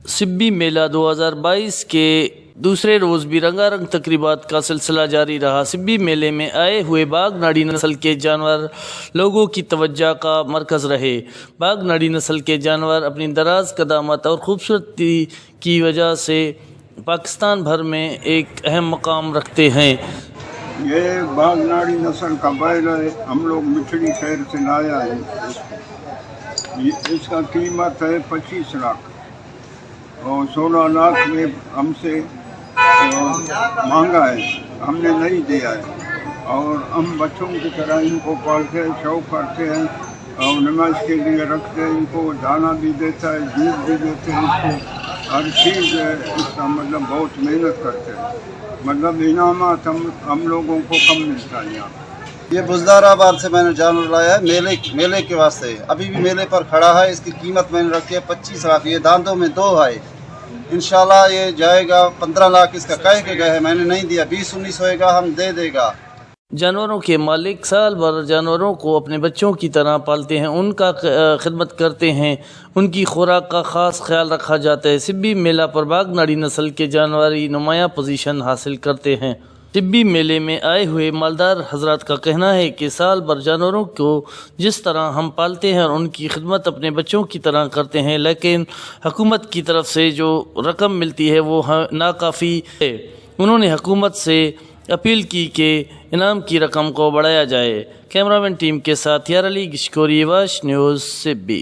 सिब्बी मेला 2022 के दूसरे रोज़ भी रंगारंग तकरीबात का सिलसिला जारी रहा। सिब्बी मेले में आए हुए बाघनाड़ी नस्ल के जानवर लोगों की तवज्जो का मरकज़ रहे। बाघनाड़ी नस्ल के जानवर अपनी दराज कदामत और खूबसूरती की वजह से पाकिस्तान भर में एक अहम मकाम रखते हैं। ये बाघनाड़ी नस्ल का बैल है, हम लोग मिठड़ी शहर से लाया है। इसका कीमत है 25 लाख और 16 लाख में हमसे मांगा है, हमने नहीं दिया है। और हम बच्चों की तरह इनको पालते हैं, शौक करते हैं और नमाज के लिए रखते हैं। इनको दाना भी देता है, दूध भी देते हैं, इसको हर चीज़ इसका मतलब बहुत मेहनत करते हैं। मतलब इनामात हम लोगों को कम मिलता है यहाँ। ये बुज़दाराबाद से मैंने जानवर लाया है मेले के वास्ते। अभी भी मेले पर खड़ा है। इसकी कीमत मैंने रखी है 25 लाख। ये दांतों में 2 है। इंशाल्लाह ये जाएगा 15 लाख। इसका कह के गए हैं, मैंने नहीं दिया। 20-19 होएगा, हम दे देगा। जानवरों के मालिक साल भर जानवरों को अपने बच्चों की तरह पालते हैं, उनका खिदमत करते हैं, उनकी खुराक का ख़ास ख्याल रखा जाता है। सिब्बी मेला पर बाघनाड़ी नस्ल के जानवर नुमायाँ पोजीशन हासिल करते हैं। सिब्बी मेले में आए हुए मालदार हजरात का कहना है कि साल भर जानवरों को जिस तरह हम पालते हैं और उनकी खिदमत अपने बच्चों की तरह करते हैं, लेकिन हुकूमत की तरफ से जो रकम मिलती है वो नाकाफ़ी है। उन्होंने हुकूमत से अपील की कि इनाम की रकम को बढ़ाया जाए। कैमरामैन टीम के साथ यार अली गिशकोरी, वाश न्यूज़ सिब्बी।